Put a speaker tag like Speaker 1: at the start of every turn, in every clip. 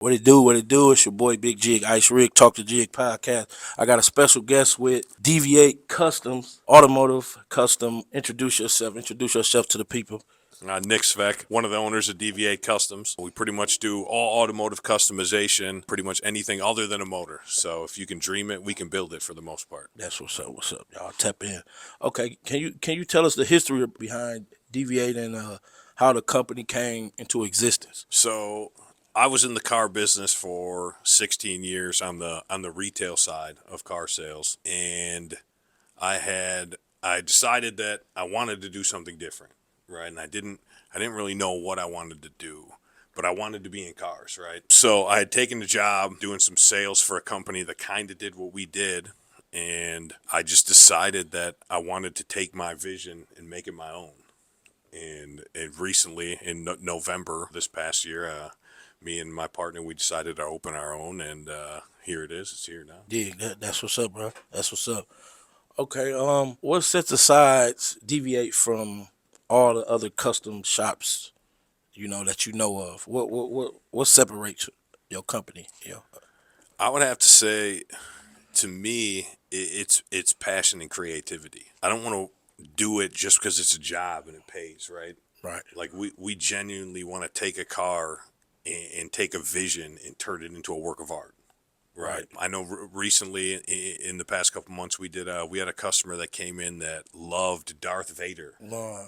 Speaker 1: What it do? What it do? It's your boy Big Jig, Ice Rig, Talk to Jig Podcast. I got a special guest with DV8 Customs Automotive Custom. Introduce yourself. Introduce yourself to the people.
Speaker 2: Nick Svec, one of the owners of DV8 Customs. We pretty much do all automotive customization, pretty much anything other than a motor. So if you can dream it, we can build it for the most part.
Speaker 1: That's what's up. What's up, y'all? Tap in. Okay, can you tell us the history behind DV8 and how the company came into existence?
Speaker 2: So I was in the car business for 16 years on the retail side of car sales, and I decided that I wanted to do something different, right? And I didn't really know what I wanted to do, but I wanted to be in cars, right? So I had taken a job doing some sales for a company that kind of did what we did, and I just decided that I wanted to take my vision and make it my own. And recently, in November this past year, me and my partner, we decided to open our own, and here it is. It's here now.
Speaker 1: Yeah, that's what's up, bro. That's what's up. Okay, what sets aside DV8 from all the other custom shops, that you know of? What separates your company?
Speaker 2: I would have to say, to me, it's passion and creativity. I don't want to do it just because it's a job and it pays, right?
Speaker 1: Right.
Speaker 2: Like we genuinely want to take a car and take a vision and turn it into a work of art. Right. I know recently in the past couple months we had a customer that came in that loved Darth Vader.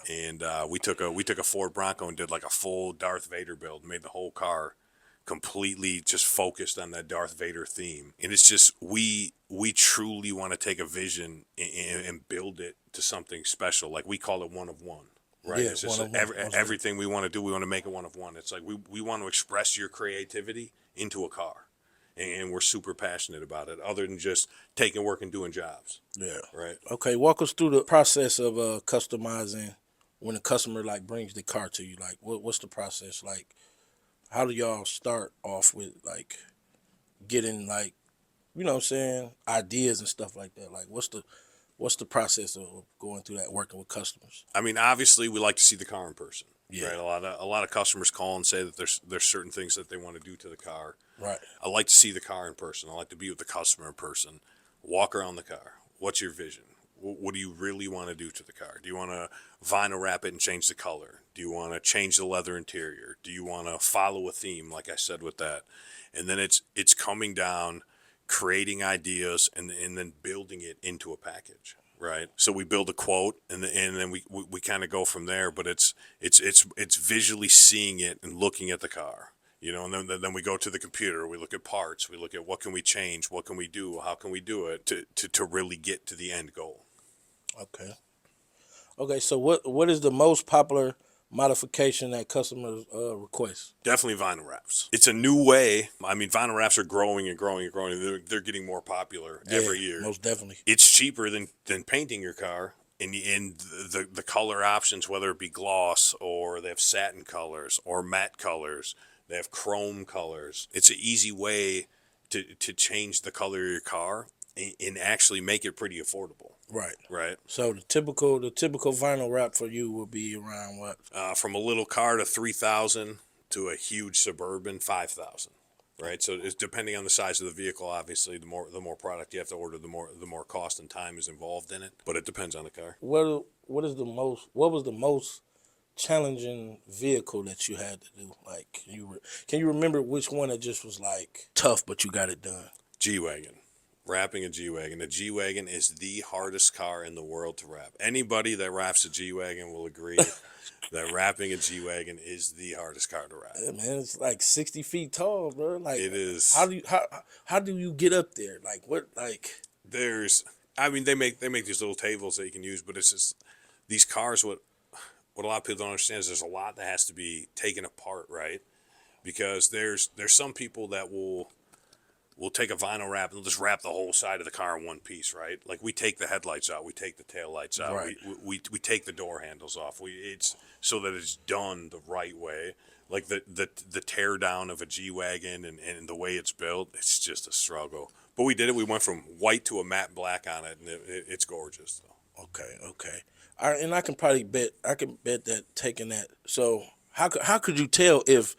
Speaker 2: And we took a Ford Bronco and did like a full Darth Vader build, made the whole car completely just focused on that Darth Vader theme. And it's just we truly want to take a vision and build it to something special. Like we call it one of one. Right.
Speaker 1: Yeah,
Speaker 2: it's just everything we want to do, we want to make it one of one. It's like we want to express your creativity into a car. And we're super passionate about it, other than just taking work and doing jobs.
Speaker 1: Yeah.
Speaker 2: Right.
Speaker 1: Okay, walk us through the process of customizing when a customer brings the car to you. Like, what's the process? Like, how do y'all start off with getting what I'm saying, ideas and stuff like that? Like, what's the process of going through that, working with customers?
Speaker 2: I mean, obviously, we like to see the car in person.
Speaker 1: Yeah.
Speaker 2: Right. A lot of customers call and say that there's certain things that they want to do to the car.
Speaker 1: Right.
Speaker 2: I like to see the car in person. I like to be with the customer in person. Walk around the car. What's your vision? What do you really want to do to the car? Do you want to vinyl wrap it and change the color? Do you want to change the leather interior? Do you want to follow a theme, like I said with that? And then it's coming down, creating ideas, and then building it into a package. Right. So we build a quote and then we kind of go from there, but it's visually seeing it and looking at the car, and then we go to the computer, we look at parts, we look at what can we change, what can we do, how can we do it to really get to the end goal.
Speaker 1: Okay. So what is the most popular modification that customers request?
Speaker 2: Definitely vinyl wraps. It's a new way. I mean, vinyl wraps are growing and growing and growing. They're getting more popular every year.
Speaker 1: Most definitely.
Speaker 2: It's cheaper than painting your car. And the color options, whether it be gloss or they have satin colors or matte colors, they have chrome colors. It's an easy way to change the color of your car and actually make it pretty affordable.
Speaker 1: Right.
Speaker 2: Right.
Speaker 1: So the typical vinyl wrap for you will be around what?
Speaker 2: From a little car to 3,000 to a huge Suburban 5,000. Right. So it's depending on the size of the vehicle. Obviously, the more product you have to order, the more cost and time is involved in it. But it depends on the car.
Speaker 1: What was the most challenging vehicle that you had to do? Like, can you remember which one that just was tough, but you got it done?
Speaker 2: G-Wagon. Wrapping a G-Wagon. A G-Wagon is the hardest car in the world to wrap. Anybody that wraps a G-Wagon will agree that wrapping a G-Wagon is the hardest car to wrap.
Speaker 1: Yeah, man, it's 60 feet tall, bro.
Speaker 2: It is.
Speaker 1: How do you get up there?
Speaker 2: They make these little tables that you can use, but it's just these cars. What a lot of people don't understand is there's a lot that has to be taken apart, right? Because there's some people that will take a vinyl wrap and they'll just wrap the whole side of the car in one piece, right? Like we take the headlights out, we take the taillights out,
Speaker 1: right.
Speaker 2: we take the door handles off. It's so that it's done the right way. Like the tear down of a G-Wagon and the way it's built, it's just a struggle. But we did it. We went from white to a matte black on it, and it's gorgeous.
Speaker 1: Okay. And I can bet that taking that. So how could you tell if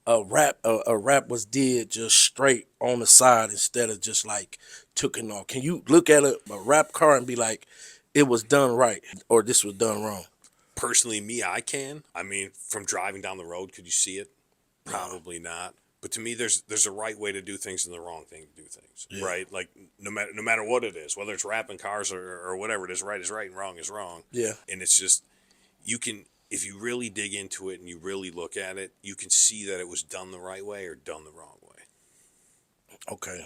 Speaker 1: a wrap was did just straight on the side instead of just like took it off? Can you look at a wrap car and be like, it was done right or this was done wrong?
Speaker 2: Personally, me, I can. I mean, from driving down the road, could you see it? Probably not. But to me, there's a right way to do things and the wrong thing to do things,
Speaker 1: Yeah.
Speaker 2: right? Like no matter what it is, whether it's wrapping cars or whatever it is right and wrong is wrong.
Speaker 1: Yeah.
Speaker 2: And it's just you can, if you really dig into it and you really look at it, you can see that it was done the right way or done the wrong way.
Speaker 1: Okay.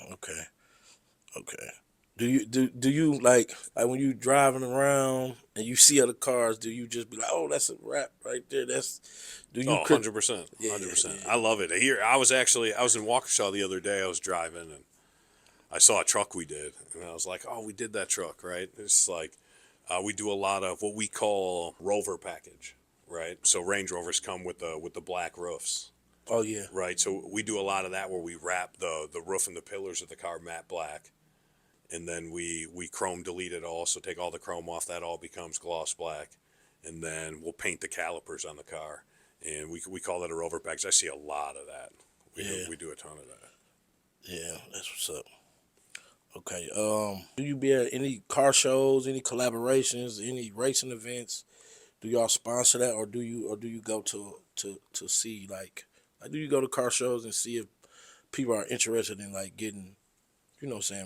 Speaker 1: Do you like when you driving around and you see other cars? Do you just be like, oh, that's a wrap right there? Do you?
Speaker 2: Oh, 100%.
Speaker 1: Yeah,
Speaker 2: 100%.
Speaker 1: yeah.
Speaker 2: I love it. Here, I was in Waukesha the other day. I was driving and I saw a truck we did. And I was like, oh, we did that truck, right? It's like we do a lot of what we call Rover package, right? So Range Rovers come with the black roofs.
Speaker 1: Oh yeah.
Speaker 2: Right. So we do a lot of that where we wrap the roof and the pillars of the car matte black. And then we chrome delete it all. So take all the chrome off. That all becomes gloss black. And then we'll paint the calipers on the car. And we call that a Rover package. I see a lot of that. We do a ton of that.
Speaker 1: Yeah, that's what's up. Okay. Do you be at any car shows, any collaborations, any racing events? Do y'all sponsor that, or do you go to see like do you go to car shows and see if people are interested in like getting,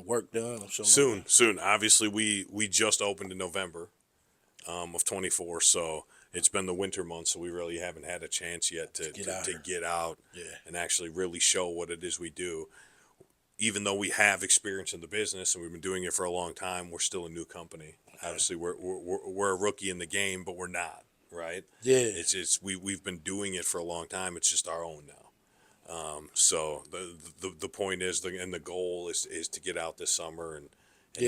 Speaker 1: work done or something? Like
Speaker 2: Soon. Obviously, we just opened in November of 24, so it's been the winter months, so we really haven't had a chance yet to get out and actually really show what it is we do. Even though we have experience in the business and we've been doing it for a long time, we're still a new company. Okay. Obviously, we're a rookie in the game, but we're not, right?
Speaker 1: Yeah.
Speaker 2: It's we've been doing it for a long time. It's just our own now. So the point is, and the goal is to get out this summer and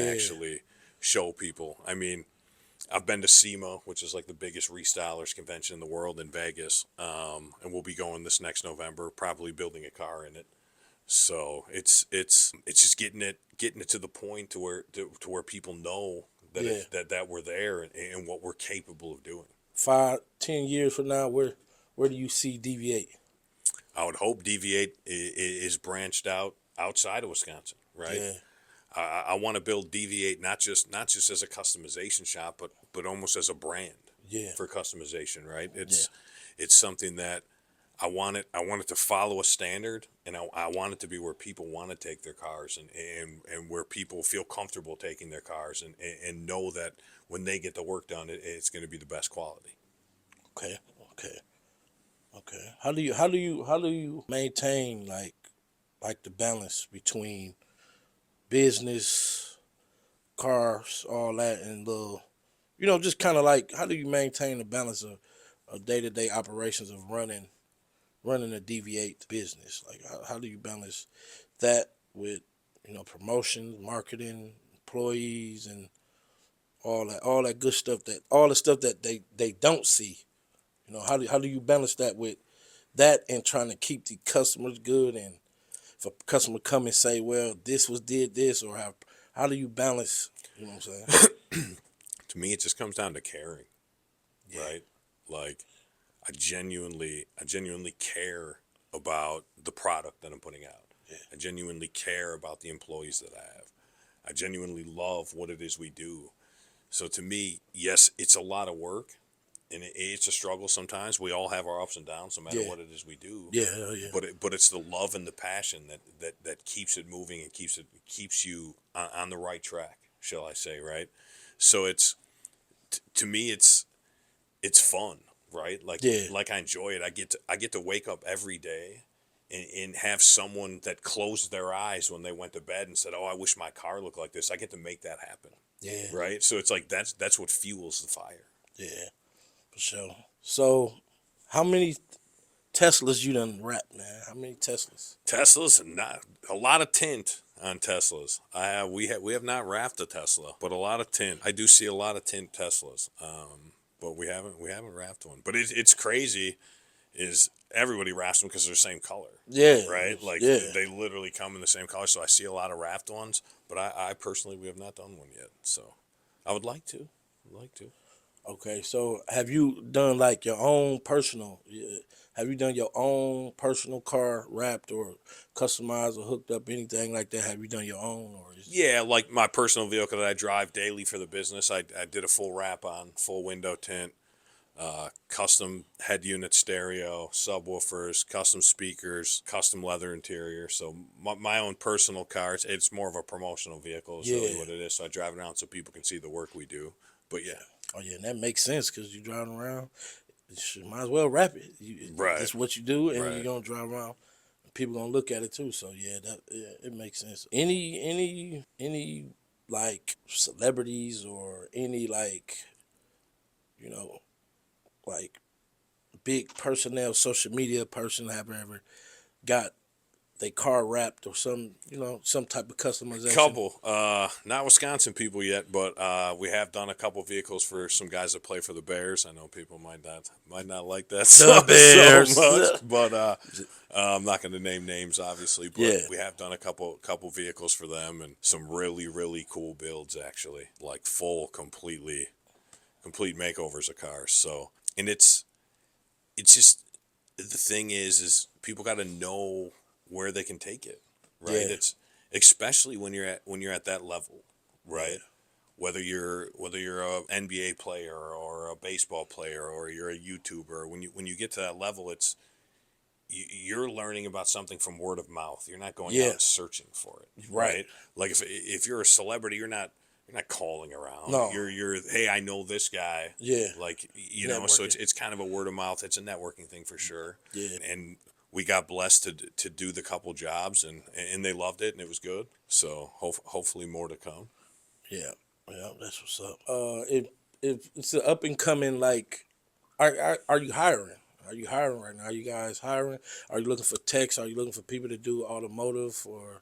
Speaker 2: actually show people. I mean, I've been to SEMA, which is like the biggest restylers convention in the world in Vegas, and we'll be going this next November, probably building a car in it. So it's just getting it to the point to where people know that that we're there and what we're capable of doing.
Speaker 1: 5-10 years from now, where do you see DV8?
Speaker 2: I would hope DV8 is branched out outside of Wisconsin, right?
Speaker 1: Yeah.
Speaker 2: I want to build DV8 not just as a customization shop, but almost as a brand for customization, right? It's something that I want it to follow a standard, and I want it to be where people want to take their cars and where people feel comfortable taking their cars and know that when they get the work done, it's going to be the best quality.
Speaker 1: Okay. How do you maintain like the balance between business, cars, all that, and just kind of like how do you maintain the balance of day-to-day operations of running a DV8 business? Like how do you balance that with promotions, marketing, employees, and all that good stuff all the stuff that they don't see? How do you balance that with that and trying to keep the customers good? And if a customer come and say, well, this did this, or how do you balance? You know what I'm saying?
Speaker 2: To me, it just comes down to caring, right? Like I genuinely care about the product that I'm putting out. Yeah. I genuinely care about the employees that I have. I genuinely love what it is we do. So to me, yes, it's a lot of work. And it's a struggle sometimes. We all have our ups and downs, no matter what it is we do. Yeah. But it's the love and the passion that keeps it moving and keeps you on the right track, shall I say, right? So it's to me it's fun, right? Like I enjoy it. I get to wake up every day and have someone that closed their eyes when they went to bed and said, "Oh, I wish my car looked like this." I get to make that happen. Yeah. Right. So it's like that's what fuels the fire.
Speaker 1: Yeah. For sure. So, how many Teslas you done wrapped, man? How many Teslas?
Speaker 2: Teslas, not a lot of tint on Teslas. We have not wrapped a Tesla, but a lot of tint. I do see a lot of tint Teslas, but we haven't wrapped one. But it's crazy. Is everybody wraps them because they're the same color? Yeah. Right. Like they literally come in the same color. So I see a lot of wrapped ones, but I personally we have not done one yet. So I would like to.
Speaker 1: Okay, so have you done like your own personal? Have you done your own personal car wrapped or customized or hooked up anything like that? Have you done your own or is
Speaker 2: Yeah, like my personal vehicle that I drive daily for the business, I did a full wrap on, full window tint, custom head unit stereo, subwoofers, custom speakers, custom leather interior. So my own personal car, it's more of a promotional vehicle is really
Speaker 1: yeah?
Speaker 2: what it is. So I drive it around so people can see the work we do. But yeah,
Speaker 1: Oh yeah, and that makes sense because you driving around. You might as well wrap it.
Speaker 2: right,
Speaker 1: That's what you do, and you're
Speaker 2: right.
Speaker 1: gonna drive around. People gonna look at it too. So it makes sense. Any like celebrities or any like you know like big personnel, social media person have ever got they car wrapped or some type of customization.
Speaker 2: Couple, not Wisconsin people yet, but we have done a couple vehicles for some guys that play for the Bears. I know people might not like that
Speaker 1: The
Speaker 2: so
Speaker 1: Bears.
Speaker 2: much, but I'm not going to name names, obviously. But
Speaker 1: Yeah,
Speaker 2: we have done a couple vehicles for them, and some really cool builds actually, like complete makeovers of cars. So, and it's just the thing is people got to know where they can take it, right?
Speaker 1: yeah,
Speaker 2: It's especially when you're at that level,
Speaker 1: yeah,
Speaker 2: right? Whether you're a NBA player or a baseball player or you're a YouTuber, when you get to that level, you're learning about something from word of mouth. You're not going out
Speaker 1: yeah.
Speaker 2: and searching for it,
Speaker 1: Right.
Speaker 2: right? Like if you're a celebrity, you're not calling around.
Speaker 1: No.
Speaker 2: You're hey, I know this guy.
Speaker 1: Yeah.
Speaker 2: Like so
Speaker 1: Networking.
Speaker 2: it's kind of a word of mouth. It's a networking thing for sure.
Speaker 1: Yeah.
Speaker 2: And we got blessed to do the couple jobs and they loved it and it was good. So hopefully more to come.
Speaker 1: Yeah. Yeah. That's what's up. If it's an up and coming like, are you hiring? Are you hiring right now? Are you guys hiring? Are you looking for techs? Are you looking for people to do automotive or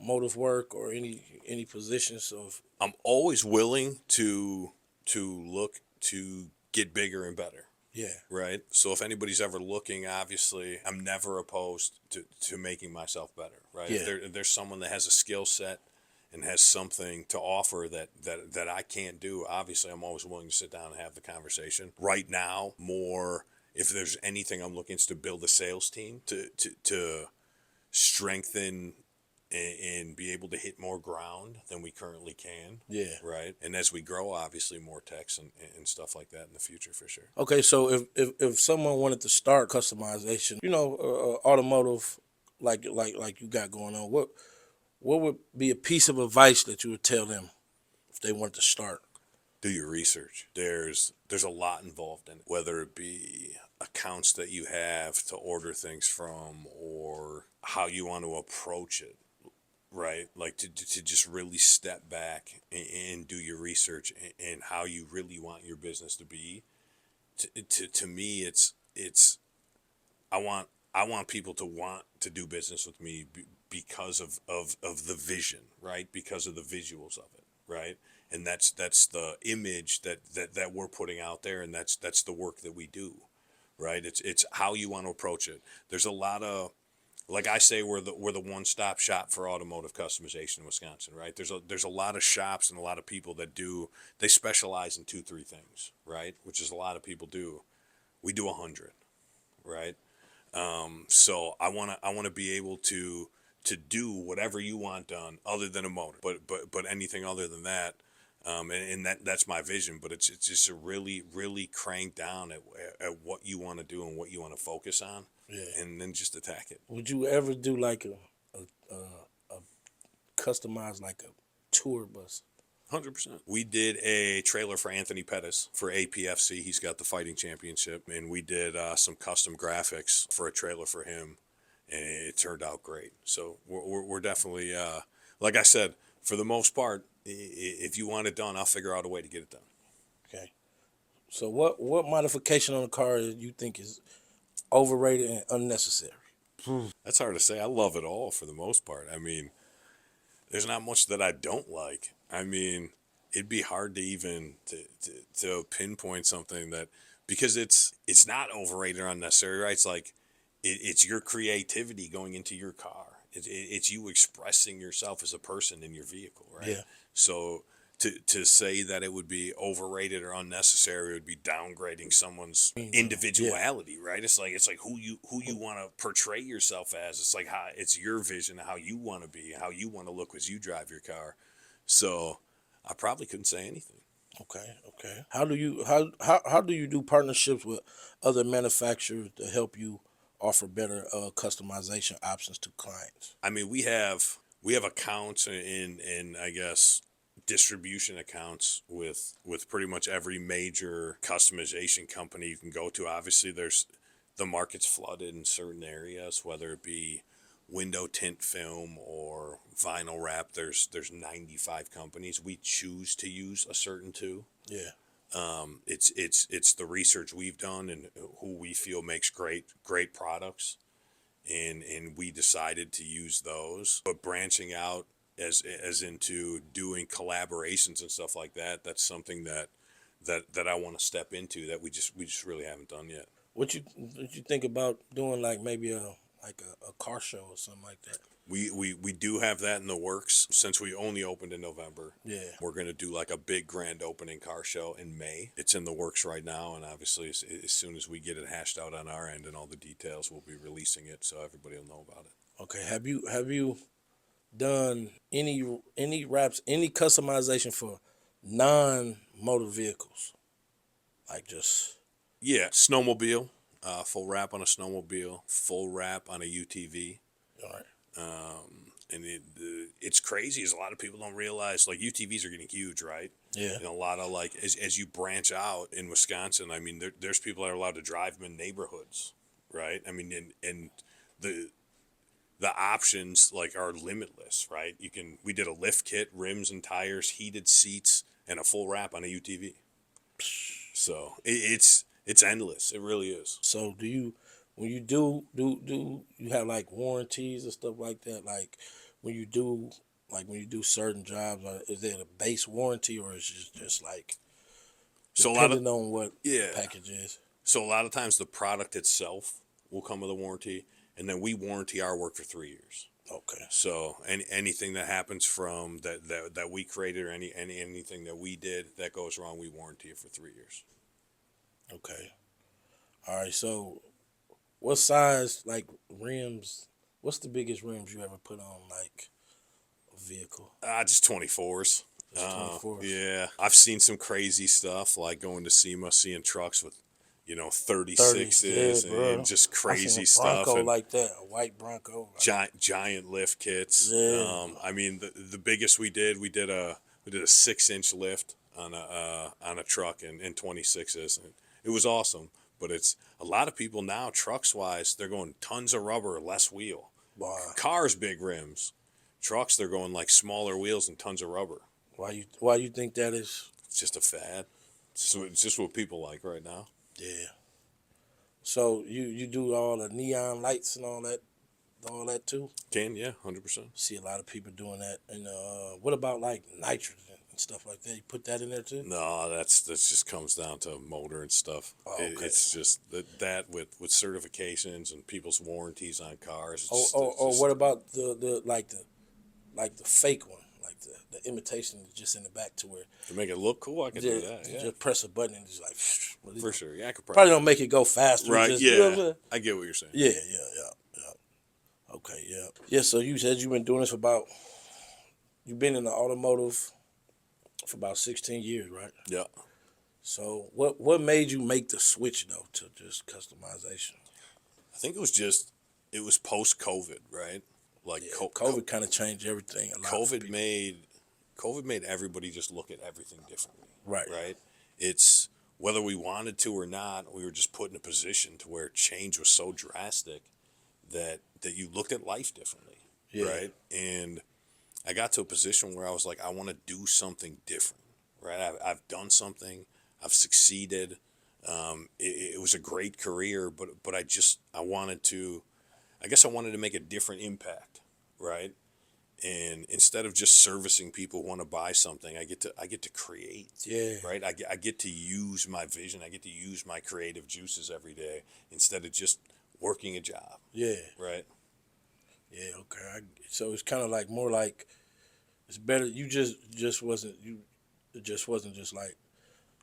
Speaker 1: motive work or any positions of?
Speaker 2: I'm always willing to look to get bigger and better.
Speaker 1: Yeah.
Speaker 2: Right. So if anybody's ever looking, obviously, I'm never opposed to making myself better. Right.
Speaker 1: Yeah.
Speaker 2: If there's someone that has a skill set and has something to offer that I can't do, obviously, I'm always willing to sit down and have the conversation. Right now, more if there's anything, I'm looking to build a sales team to strengthen and be able to hit more ground than we currently can.
Speaker 1: Yeah.
Speaker 2: Right. And as we grow, obviously, more techs and stuff like that in the future for sure.
Speaker 1: Okay. So if someone wanted to start customization, automotive, like you got going on, what would be a piece of advice that you would tell them if they wanted to start?
Speaker 2: Do your research. There's a lot involved in it, whether it be accounts that you have to order things from or how you want to approach it, right? Like to just really step back and do your research and how you really want your business to be. To me, it's I want people to want to do business with me because of the vision, right? Because of the visuals of it, right? And that's the image that we're putting out there, and that's the work that we do, right? It's how you want to approach it. There's a lot of, like I say, we're the one-stop shop for automotive customization in Wisconsin, right? There's a lot of shops and a lot of people they specialize in 2-3 things, right? Which is a lot of people do. We do 100, right? So I wanna be able to do whatever you want done other than a motor, but anything other than that, and that's my vision. But it's just to really crank down at what you want to do and what you want to focus on,
Speaker 1: Yeah.
Speaker 2: and then just attack it.
Speaker 1: Would you ever do like a customized like a tour bus?
Speaker 2: 100%. We did a trailer for Anthony Pettis for APFC. He's got the fighting championship, and we did some custom graphics for a trailer for him, and it turned out great. So we're definitely, like I said, for the most part, if you want it done, I'll figure out a way to get it done.
Speaker 1: Okay. So what modification on the car you think is overrated and unnecessary?
Speaker 2: That's hard to say. I love it all for the most part. I mean, there's not much that I don't like. I mean, it'd be hard to even to pinpoint something that, because it's not overrated or unnecessary, right? It's like it's your creativity going into your car. It's you expressing yourself as a person in your vehicle, right?
Speaker 1: Yeah.
Speaker 2: So to say that it would be overrated or unnecessary would be downgrading someone's individuality, right? It's like who you want to portray yourself as. It's like how it's your vision, how you want to be, how you want to look as you drive your car. So I probably couldn't say anything.
Speaker 1: Okay. How do you do partnerships with other manufacturers to help you offer better customization options to clients?
Speaker 2: I mean, we have accounts in I guess distribution accounts with pretty much every major customization company you can go to. Obviously, the market's flooded in certain areas, whether it be window tint film or vinyl wrap. There's 95 companies. We choose to use a certain two.
Speaker 1: Yeah.
Speaker 2: It's the research we've done and who we feel makes great products, and we decided to use those. But branching out as into doing collaborations and stuff like that, that's something that I want to step into that we just really haven't done yet.
Speaker 1: What you think about doing like maybe a car show or something like that?
Speaker 2: We do have that in the works. Since we only opened in November,
Speaker 1: Yeah.
Speaker 2: we're going to do like a big grand opening car show in May. It's in the works right now, and obviously as soon as we get it hashed out on our end and all the details, we'll be releasing it so everybody will know about it.
Speaker 1: Okay. Have you done any wraps, any customization for non-motor vehicles? Like just
Speaker 2: Yeah, snowmobile, full wrap on a snowmobile, full wrap on a UTV.
Speaker 1: all right.
Speaker 2: And it's crazy, as a lot of people don't realize, like UTVs are getting huge, right?
Speaker 1: Yeah.
Speaker 2: And a lot of like, as you branch out in Wisconsin, I mean, there's people that are allowed to drive them in neighborhoods, right? I mean, and the options like are limitless, right? We did a lift kit, rims and tires, heated seats, and a full wrap on a UTV. So it's endless. It really is.
Speaker 1: So do you, when you do you have like warranties and stuff like that? Like when you do certain jobs, is there a base warranty or is it just like
Speaker 2: So
Speaker 1: depending on what
Speaker 2: yeah.
Speaker 1: package is?
Speaker 2: So a lot of times the product itself will come with a warranty, and then we warranty our work for 3 years.
Speaker 1: Okay.
Speaker 2: So anything that happens from that we created or anything that we did that goes wrong, we warranty it for 3 years.
Speaker 1: Okay. All right. So what size like rims? What's the biggest rims you ever put on like a vehicle?
Speaker 2: Just 24s.
Speaker 1: Just 24s.
Speaker 2: Yeah, I've seen some crazy stuff like going to SEMA, seeing trucks with 36s and just crazy stuff.
Speaker 1: Bronco
Speaker 2: and
Speaker 1: like that, a white Bronco.
Speaker 2: giant lift kits.
Speaker 1: Yeah.
Speaker 2: I mean, the biggest we did a 6-inch lift on a truck in 26s, and it was awesome. But it's a lot of people now, trucks wise, they're going tons of rubber, less wheel.
Speaker 1: Wow.
Speaker 2: Cars, big rims. Trucks, they're going like smaller wheels and tons of rubber.
Speaker 1: Why you think that is?
Speaker 2: It's just a fad. It's just what people like right now.
Speaker 1: Yeah. So you do all the neon lights and all that too?
Speaker 2: Yeah, 100%.
Speaker 1: See a lot of people doing that. And what about like nitrogen and stuff like that? You put that in there too?
Speaker 2: No, that just comes down to motor and stuff.
Speaker 1: Oh, okay.
Speaker 2: It's just that with certifications and people's warranties on cars.
Speaker 1: What about the fake one, like the imitation just in the back to where
Speaker 2: to make it look cool, I can do that. Yeah,
Speaker 1: just press a button and just like
Speaker 2: for sure. Yeah, I could
Speaker 1: probably don't make it go faster.
Speaker 2: Right?
Speaker 1: Just,
Speaker 2: yeah,
Speaker 1: you know what I'm saying?
Speaker 2: I get what you're saying.
Speaker 1: Yeah. Okay, yeah. Yeah, so you said you've been doing this you've been in the automotive for about 16 years, right?
Speaker 2: Yeah.
Speaker 1: So what made you make the switch, though, to just customization?
Speaker 2: I think it was post-COVID, right? Like
Speaker 1: COVID kind of changed everything.
Speaker 2: COVID made everybody just look at everything differently.
Speaker 1: Right.
Speaker 2: Right? It's whether we wanted to or not, we were just put in a position to where change was so drastic that you looked at life differently, right? And I got to a position where I was like, I want to do something different, right? I've done something, I've succeeded. It was a great career, but I wanted to make a different impact, right? And instead of just servicing people who want to buy something, I get to create, right? I get to use my vision, I get to use my creative juices every day instead of just working a job.
Speaker 1: Yeah.
Speaker 2: Right.
Speaker 1: Yeah. Okay. So it's kind of like more like it's better. You just wasn't it just wasn't just like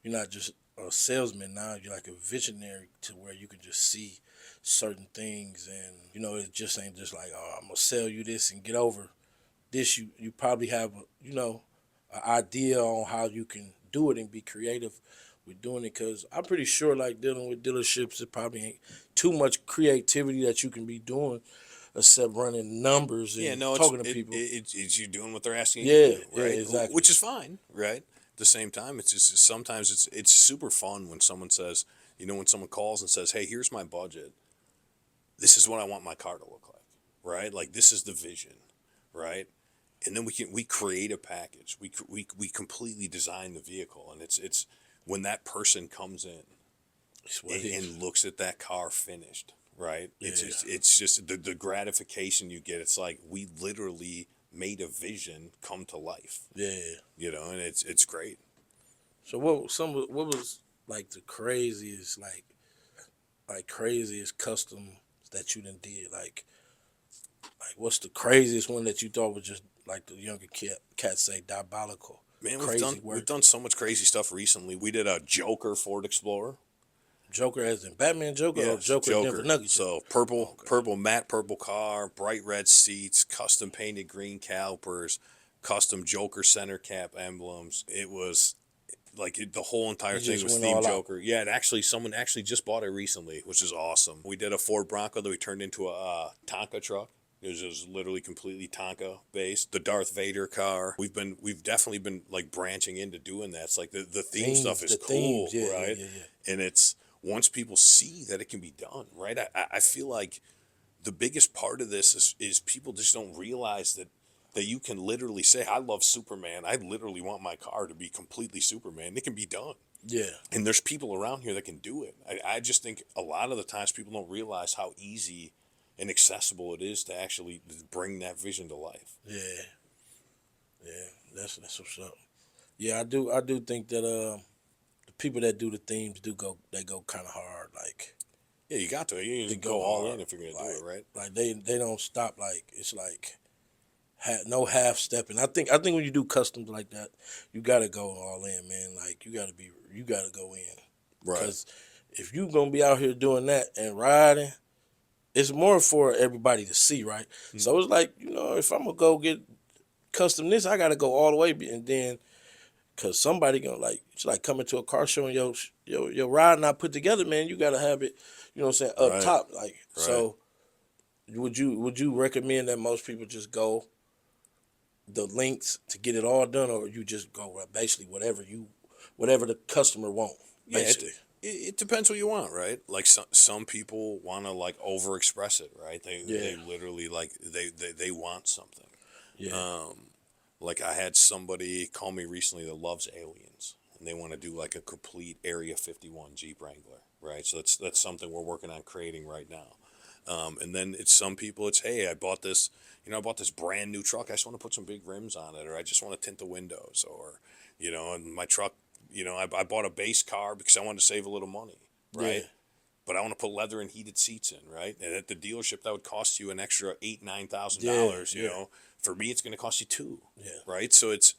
Speaker 1: you're not just a salesman now. You're like a visionary to where you can just see certain things, and it just ain't just like, oh, I'm gonna sell you this and get over this. You probably have an idea on how you can do it and be creative with doing it. Because I'm pretty sure like dealing with dealerships, it probably ain't too much creativity that you can be doing except running numbers
Speaker 2: Yeah,
Speaker 1: and
Speaker 2: no,
Speaker 1: talking to people.
Speaker 2: it's you doing what they're asking you
Speaker 1: Yeah,
Speaker 2: to do,
Speaker 1: yeah,
Speaker 2: right?
Speaker 1: exactly.
Speaker 2: Which is fine, right? At the same time, it's just sometimes it's super fun when someone says, when someone calls and says, "Hey, here's my budget. This is what I want my car to look like," right? Like this is the vision, right? And then we create a package. We completely design the vehicle, and it's when that person comes in
Speaker 1: It's what it is.
Speaker 2: and looks at that car finished, right?
Speaker 1: Yeah.
Speaker 2: It's just the gratification you get. It's like we literally made a vision come to life,
Speaker 1: Yeah.
Speaker 2: and it's great.
Speaker 1: So what was like the craziest craziest custom that you done did? Like what's the craziest one that you thought was just like the younger cats say diabolical?
Speaker 2: Man,
Speaker 1: Crazy work.
Speaker 2: we've done so much crazy stuff recently. We did a Joker Ford Explorer.
Speaker 1: Joker as in Batman Joker or
Speaker 2: Yes,
Speaker 1: Joker Denver Nuggets?
Speaker 2: So matte purple car, bright red seats, custom painted green calipers, custom Joker center cap emblems. It was like the whole entire
Speaker 1: You
Speaker 2: thing
Speaker 1: just
Speaker 2: was
Speaker 1: went
Speaker 2: themed
Speaker 1: all out.
Speaker 2: Joker. Yeah, and actually someone actually just bought it recently, which is awesome. We did a Ford Bronco that we turned into a Tonka truck. It was just literally completely Tonka based. The Darth Vader car. We've definitely been like branching into doing that. It's like the theme
Speaker 1: Themes,
Speaker 2: stuff is
Speaker 1: the
Speaker 2: cool,
Speaker 1: themes, yeah,
Speaker 2: right?
Speaker 1: yeah.
Speaker 2: And it's once people see that it can be done, right? I feel like the biggest part of this is people just don't realize that you can literally say, I love Superman. I literally want my car to be completely Superman. It can be done.
Speaker 1: Yeah.
Speaker 2: And there's people around here that can do it. I just think a lot of the times people don't realize how easy and accessible it is to actually bring that vision to life.
Speaker 1: Yeah. Yeah. That's what's up. Yeah, I do think that the people that do the themes go kind of hard. Like
Speaker 2: Yeah, you got to. You
Speaker 1: they
Speaker 2: just go all
Speaker 1: hard.
Speaker 2: in if you're going to do it, right?
Speaker 1: Like they don't stop. Like it's like no half stepping. I think when you do customs like that, you gotta go all in, man. Like you gotta go in.
Speaker 2: Right.
Speaker 1: Because if you gonna be out here doing that and riding, it's more for everybody to see, right? Mm-hmm. So it's like if I'm gonna go get custom this, I gotta go all the way, and then because somebody gonna it's like coming to a car show and your ride not put together, man. You gotta have it, what I'm saying, up
Speaker 2: Right.
Speaker 1: top, like
Speaker 2: Right.
Speaker 1: So. Would you recommend that most people just go the lengths to get it all done, or you just go basically whatever the customer want? Basically.
Speaker 2: Yeah, it depends what you want, right? Like some people want to like overexpress it, right? They literally like they want something.
Speaker 1: Yeah.
Speaker 2: Like I had somebody call me recently that loves aliens, and they want to do like a complete Area 51 Jeep Wrangler, right? So that's something we're working on creating right now. And then some people, hey, I bought this brand new truck. I just want to put some big rims on it, or I just want to tint the windows, or, and my truck, I bought a base car because I wanted to save a little money, right?
Speaker 1: Yeah.
Speaker 2: But I want to put leather and heated seats in, right? And at the dealership, that would cost you an extra $8,000-9,000. You know, for me, it's going to cost you $2,000, right? So it's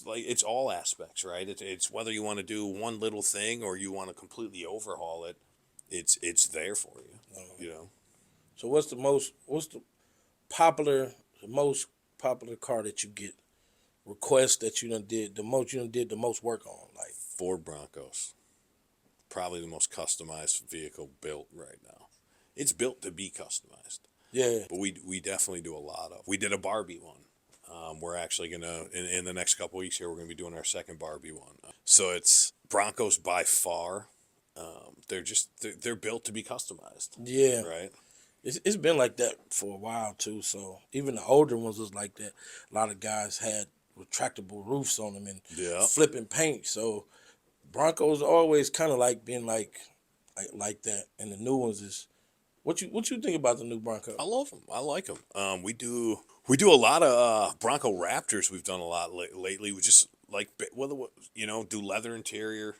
Speaker 2: like it's all aspects, right? It's whether you want to do one little thing or you want to completely overhaul it. It's there for you,
Speaker 1: So what's the most popular car that you get requests that you done did the most work on? Like
Speaker 2: Ford Broncos, probably the most customized vehicle built right now. It's built to be customized.
Speaker 1: Yeah,
Speaker 2: but we definitely do a lot of. We did a Barbie one. We're actually gonna in the next couple weeks here we're gonna be doing our second Barbie one. So it's Broncos by far. They're built to be customized.
Speaker 1: Yeah.
Speaker 2: Right.
Speaker 1: It's been like that for a while too. So even the older ones was like that. A lot of guys had retractable roofs on them and flipping paint. So Broncos always kind of like being like that. And the new ones is what you think about the new Bronco?
Speaker 2: I love them. I like them. We do a lot of Bronco Raptors. We've done a lot lately. We just like do leather interior.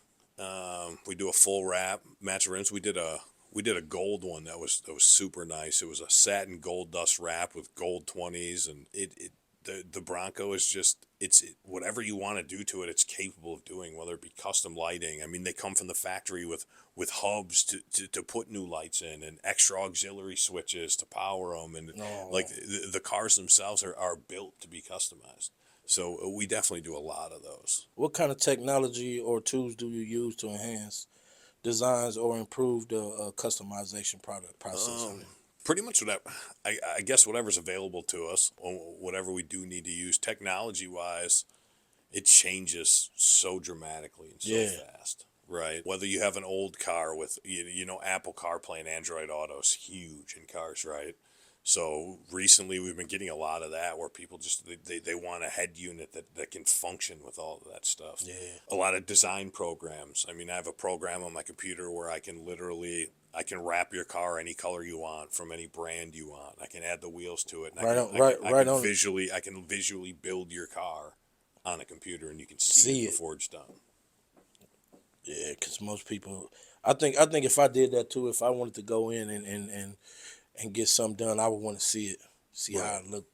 Speaker 2: We do a full wrap, match rims. We did a gold one that was super nice. It was a satin gold dust wrap with gold 20s, and the Bronco is just, it's whatever you want to do to it, it's capable of doing, whether it be custom lighting. I mean, they come from the factory with hubs to put new lights in, and extra auxiliary switches to power them. And like the cars themselves are built to be customized. So we definitely do a lot of those.
Speaker 1: What kind of technology or tools do you use to enhance designs or improve the customization product process?
Speaker 2: Pretty much I guess whatever's available to us, or whatever we do need to use technology-wise, it changes so dramatically and so fast, right? Whether you have an old car with, Apple CarPlay and Android Auto is huge in cars, right? So recently we've been getting a lot of that where people just, they want a head unit that can function with all of that stuff.
Speaker 1: Yeah.
Speaker 2: A lot of design programs. I mean, I have a program on my computer where I can wrap your car any color you want from any brand you want. I can add the wheels to it. And I can visually build your car on a computer, and you can see it before it's done.
Speaker 1: Yeah, because most people, I think if I did that too, if I wanted to go in and get something done, I would want to see how it looked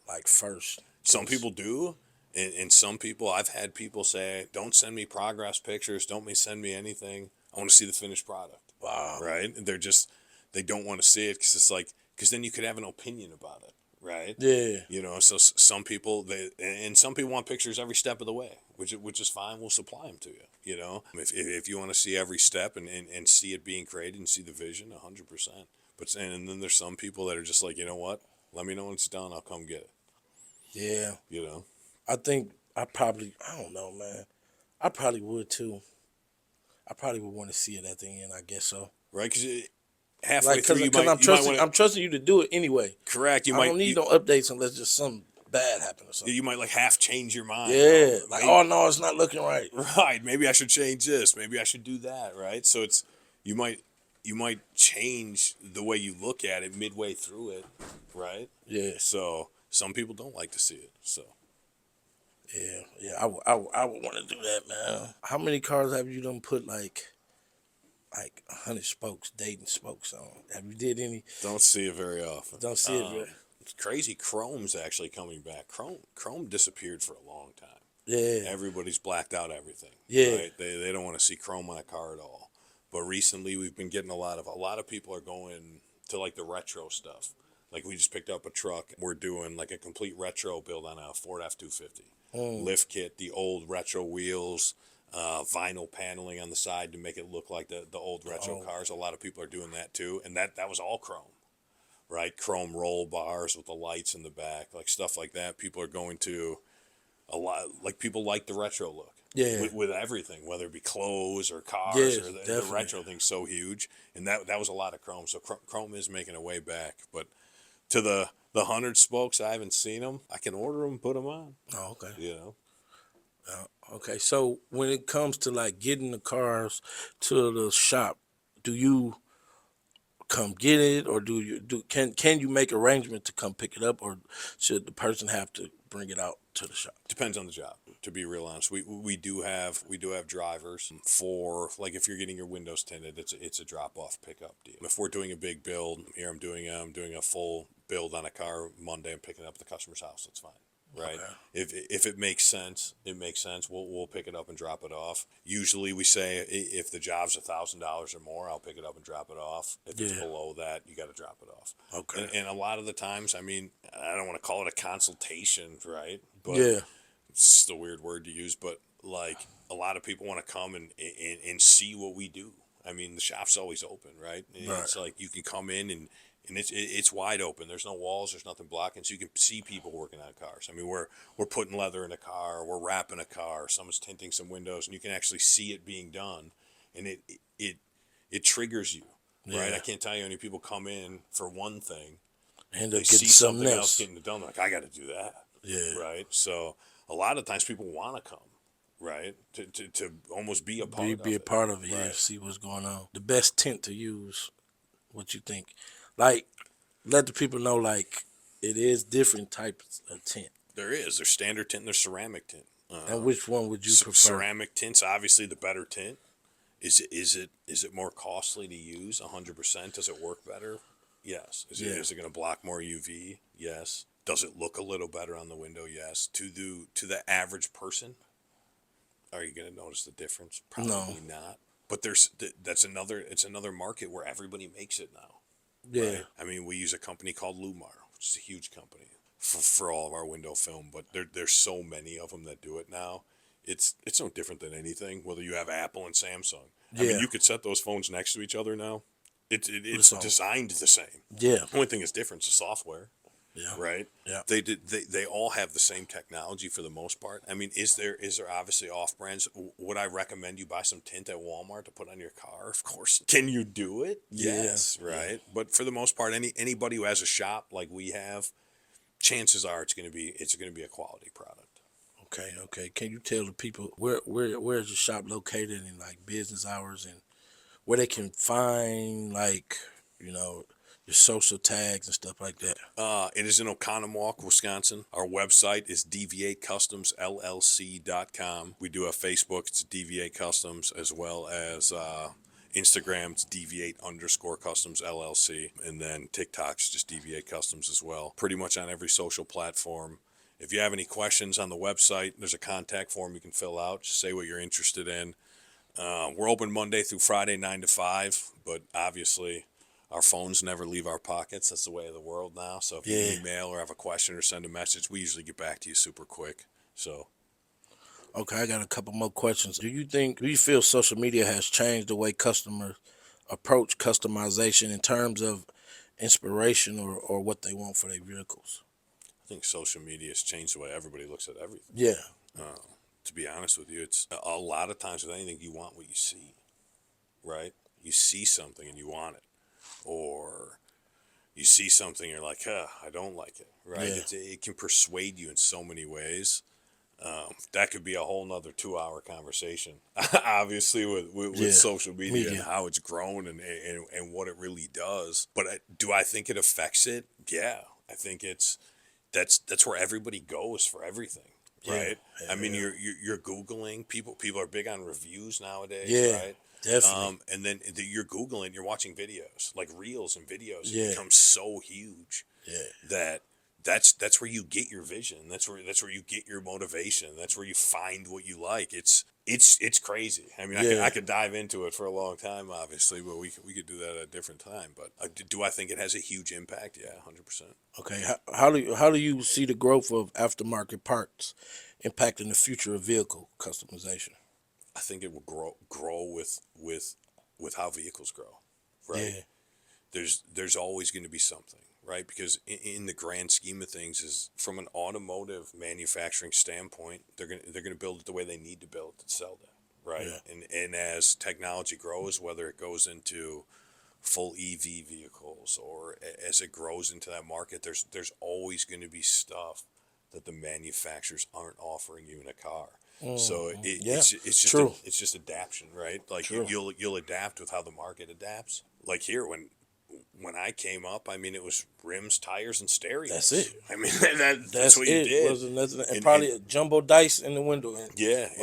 Speaker 1: like first.
Speaker 2: Some people do, and some people, I've had people say, don't send me progress pictures, don't send me anything. I want to see the finished product.
Speaker 1: Wow.
Speaker 2: Right? They don't want to see it because then you could have an opinion about it, right?
Speaker 1: Yeah.
Speaker 2: So some people, some people want pictures every step of the way, which is fine. We'll supply them to you, If you want to see every step and see it being created and see the vision, 100%. And then there's some people that are just like, you know what? Let me know when it's done. I'll come get it.
Speaker 1: Yeah. I think I don't know, man. I probably would too. I probably would want to see it at the end, I guess so.
Speaker 2: Right? Because halfway through,
Speaker 1: I'm trusting you to do it anyway.
Speaker 2: Correct.
Speaker 1: I don't need no updates unless just something bad happens or something.
Speaker 2: You might half change your mind.
Speaker 1: Yeah. No, it's not looking right.
Speaker 2: Right. Maybe I should change this. Maybe I should do that. Right. So you might change the way you look at it midway through it. Right.
Speaker 1: Yeah.
Speaker 2: So some people don't like to see it. So.
Speaker 1: Yeah, I would want to do that, man. How many cars have you done put like 100 spokes, Dayton spokes on? Have you did any?
Speaker 2: Don't see it very often.
Speaker 1: Don't see it very.
Speaker 2: It's crazy. Chrome's actually coming back. Chrome disappeared for a long time.
Speaker 1: Yeah.
Speaker 2: Everybody's blacked out everything.
Speaker 1: Yeah.
Speaker 2: Right? They don't want to see chrome on a car at all. But recently we've been getting a lot of people are going to like the retro stuff. Like we just picked up a truck. We're doing like a complete retro build on a Ford F-250. Lift kit, the old retro wheels, vinyl paneling on the side to make it look like the old retro cars. A lot of people are doing that too. And that was all chrome, right? Chrome roll bars with the lights in the back, like stuff like that. People are going to a lot, like people like the retro look.
Speaker 1: Yeah.
Speaker 2: With everything, whether it be clothes or cars, or the retro thing's so huge. And that was a lot of chrome. So chrome is making a way back. But to the 100 spokes, I haven't seen them. I can order them, put them on.
Speaker 1: Oh, okay.
Speaker 2: Okay.
Speaker 1: So when it comes to like getting the cars to the shop, do you come get it, or can you make arrangement to come pick it up, or should the person have to bring it out to the shop?
Speaker 2: Depends on the job. To be real honest, we do have drivers for, like, if you're getting your windows tinted, it's a drop off pickup deal. If we're doing a big build here, I'm doing a full build on a car Monday. I'm picking it up at the customer's house. That's fine. Right. Okay. If it makes sense, We'll pick it up and drop it off. Usually we say if the job's $1,000 or more, I'll pick it up and drop it off. If it's below that, you got to drop it off.
Speaker 1: Okay.
Speaker 2: And a lot of the times, I mean, I don't want to call it a consultation, right? But it's just a weird word to use. But like a lot of people want to come and see what we do. I mean, the shop's always open, right? And it's like you can come in and it's wide open. There's no walls. There's nothing blocking, so you can see people working on cars. I mean, we're putting leather in a car. We're wrapping a car. Someone's tinting some windows, and you can actually see it being done, and it triggers you, right? I can't tell you how many people come in for one thing,
Speaker 1: and
Speaker 2: they see something else getting done. Like, I got to do that, right? So a lot of times people want to come, right, to almost be a part of it.
Speaker 1: Be a part of it, right. See what's going on. The best tint to use, what you think? Like, let the people know, like, it is different types of tint.
Speaker 2: There's standard tint and there's ceramic tint.
Speaker 1: And which one would you prefer? Ceramic
Speaker 2: tint's obviously the better tint. Is it more costly to use? 100%. Does it work better? Yes. Is it going to block more UV? Yes. Does it look a little better on the window? Yes. To the average person, are you going to notice the difference?
Speaker 1: No.
Speaker 2: Probably not. But it's another market where everybody makes it now.
Speaker 1: Yeah.
Speaker 2: Right? I mean, we use a company called Lumar, which is a huge company for all of our window film, but there's so many of them that do it now. It's no different than anything, whether you have Apple and Samsung. I mean,
Speaker 1: Yeah.
Speaker 2: you could set those phones next to each other now. It's
Speaker 1: all-
Speaker 2: designed the same.
Speaker 1: Yeah.
Speaker 2: The only thing that's different is the software.
Speaker 1: Yeah.
Speaker 2: Right.
Speaker 1: Yeah.
Speaker 2: They all have the same technology for the most part. I mean, is there obviously off brands? Would I recommend you buy some tint at Walmart to put on your car? Of course. Can you do it? Yes.
Speaker 1: Yeah.
Speaker 2: Right. But for the most part, anybody who has a shop like we have, chances are it's going to be a quality product.
Speaker 1: Okay. Can you tell the people where is your shop located in like business hours and where they can find like, you know, your social tags and stuff like that?
Speaker 2: It is in Oconomowoc, Wisconsin. Our website is DV8 Customs LLC.com. We do have Facebook. It's DV8 Customs, as well as Instagram. It's DV8_Customs LLC. And then TikTok's just DV8 Customs as well. Pretty much on every social platform. If you have any questions on the website, there's a contact form you can fill out. Just say what you're interested in. We're open Monday through Friday, 9 to 5, but obviously our phones never leave our pockets. That's the way of the world now. So if you email or have a question or send a message, we usually get back to you super quick. So.
Speaker 1: Okay, I got a couple more questions. Do you feel social media has changed the way customers approach customization in terms of inspiration or what they want for their vehicles?
Speaker 2: I think social media has changed the way everybody looks at everything.
Speaker 1: Yeah.
Speaker 2: To be honest with you, it's a lot of times with anything, you want what you see, right? You see something and you want it. Or you see something, you're like, I don't like it, right?
Speaker 1: Yeah.
Speaker 2: It can persuade you in so many ways. That could be a whole nother 2-hour conversation, obviously, with social media and how it's grown and what it really does. But do I think it affects it? Yeah, I think that's where everybody goes for everything. Right.
Speaker 1: Yeah,
Speaker 2: I mean, you're Googling. People are big on reviews nowadays.
Speaker 1: Yeah,
Speaker 2: right.
Speaker 1: definitely.
Speaker 2: And then you're Googling. You're watching videos, like reels and videos.
Speaker 1: Yeah.
Speaker 2: It becomes so huge.
Speaker 1: Yeah.
Speaker 2: That's where you get your vision. That's where you get your motivation. That's where you find what you like. It's crazy. I mean, I could dive into it for a long time, obviously, but we could do that at a different time. But do I think it has a huge impact? Yeah, 100%.
Speaker 1: Okay. How do you see the growth of aftermarket parts impacting the future of vehicle customization?
Speaker 2: I think it will grow with how vehicles grow. Right.
Speaker 1: Yeah.
Speaker 2: There's always going to be something. Right, because in the grand scheme of things, is from an automotive manufacturing standpoint, they're gonna build it the way they need to build it to sell that, right? Yeah. And as technology grows, whether it goes into full EV vehicles or as it grows into that market, there's always going to be stuff that the manufacturers aren't offering you in a car. So it's just
Speaker 1: True.
Speaker 2: It's just adaptation, right? Like
Speaker 1: True.
Speaker 2: you'll adapt with how the market adapts. Like here, when I came up, I mean, it was rims, tires, and stereos.
Speaker 1: That's it.
Speaker 2: I mean, that's what you did.
Speaker 1: Wasn't nothing, and probably a jumbo dice in the window. And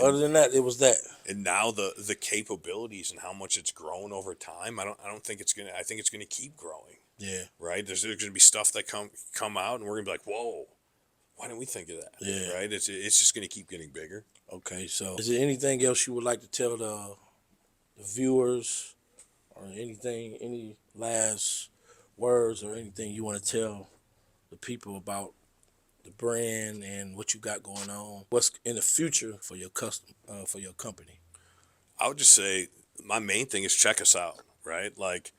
Speaker 1: other than that, it was that.
Speaker 2: And now the capabilities and how much it's grown over time, I don't think it's gonna. I think it's gonna keep growing.
Speaker 1: Yeah.
Speaker 2: Right. There's gonna be stuff that come out, and we're gonna be like, whoa, why didn't we think of that?
Speaker 1: Yeah.
Speaker 2: Right. It's just gonna keep getting bigger.
Speaker 1: Okay. So, is there anything else you would like to tell the viewers, or any last words or anything you want to tell the people about the brand and what you got going on? What's in the future for your for your company?
Speaker 2: I would just say my main thing is check us out, right? Like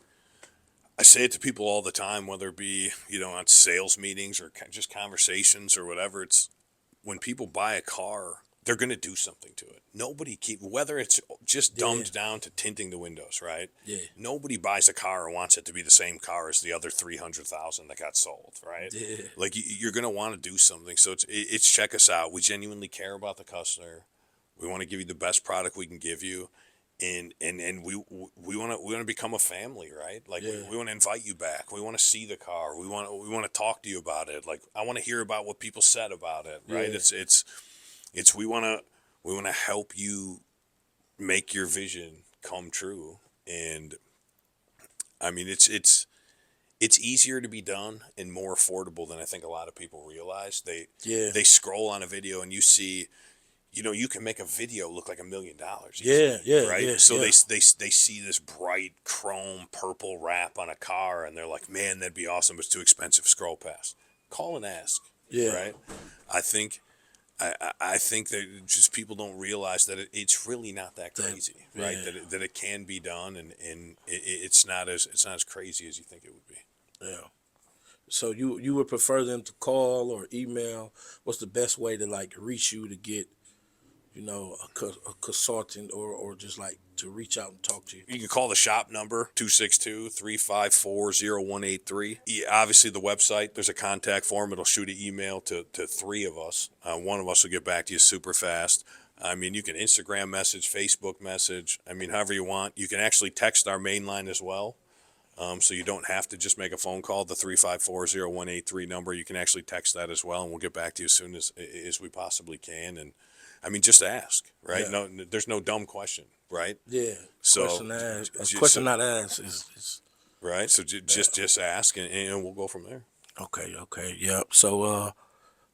Speaker 2: I say it to people all the time, whether it be, on sales meetings or just conversations or whatever. It's when people buy a car, they're going to do something to it. Whether it's just dumbed down to tinting the windows, right?
Speaker 1: Yeah.
Speaker 2: Nobody buys a car and wants it to be the same car as the other 300,000 that got sold, right?
Speaker 1: Yeah.
Speaker 2: Like you're going to want to do something. So it's check us out. We genuinely care about the customer. We want to give you the best product we can give you. And we want to become a family, right? Like we want to invite you back. We want to see the car. We want to talk to you about it. Like I want to hear about what people said about it, right?
Speaker 1: Yeah.
Speaker 2: We want to help you make your vision come true. And I mean, it's it's easier to be done and more affordable than I think a lot of people realize.
Speaker 1: Yeah.
Speaker 2: They scroll on a video and you see, you can make a video look like $1 million.
Speaker 1: Yeah, yeah,
Speaker 2: Right.
Speaker 1: yeah,
Speaker 2: So
Speaker 1: yeah.
Speaker 2: they see this bright chrome purple wrap on a car and they're like, man, that'd be awesome, but it's too expensive. Scroll past. Call and ask.
Speaker 1: Yeah.
Speaker 2: Right. I think I think that just people don't realize that it's really not that crazy, right?
Speaker 1: Yeah.
Speaker 2: That it can be done, and it's not as crazy as you think it would be.
Speaker 1: Yeah. So you would prefer them to call or email? What's the best way to like reach you to get, a consultant or just like to reach out and talk to you?
Speaker 2: You can call the shop number 262-354-0183. Obviously, the website, there's a contact form. It'll shoot an email to three of us. One of us will get back to you super fast. I mean, you can Instagram message, Facebook message. I mean, however you want. You can actually text our main line as well. So you don't have to just make a phone call, the 354-0183 number. You can actually text that as well, and we'll get back to you as soon as we possibly can. And I mean, just ask, right?
Speaker 1: Yeah.
Speaker 2: No, there's no dumb question, right?
Speaker 1: Yeah.
Speaker 2: So
Speaker 1: Question not asked is
Speaker 2: right. So just ask, and we'll go from there.
Speaker 1: okay. Okay. Yep. So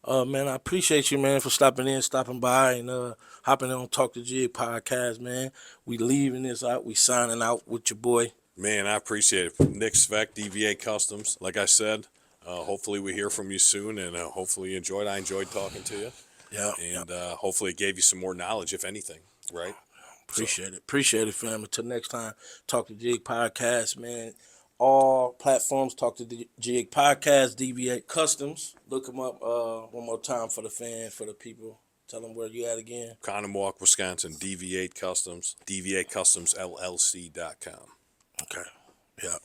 Speaker 1: man, I appreciate you, man, for stopping by, and hopping on Talk to Jig podcast, man. We leaving this out. We signing out with your boy.
Speaker 2: Man, I appreciate it. Nick Svec, DV8 Customs. Like I said, hopefully we hear from you soon, and hopefully you enjoyed. I enjoyed talking to you.
Speaker 1: Yeah.
Speaker 2: And hopefully it gave you some more knowledge, if anything, right?
Speaker 1: Appreciate it, fam. Until next time, Talk to Jig podcast, man. All platforms, Talk to the Jig podcast, DV8 Customs. Look them up one more time for the fans, for the people. Tell them where you at again.
Speaker 2: Connemawk, Wisconsin, DV8 Customs, DV8 Customs LLC.com.
Speaker 1: Okay. Yeah.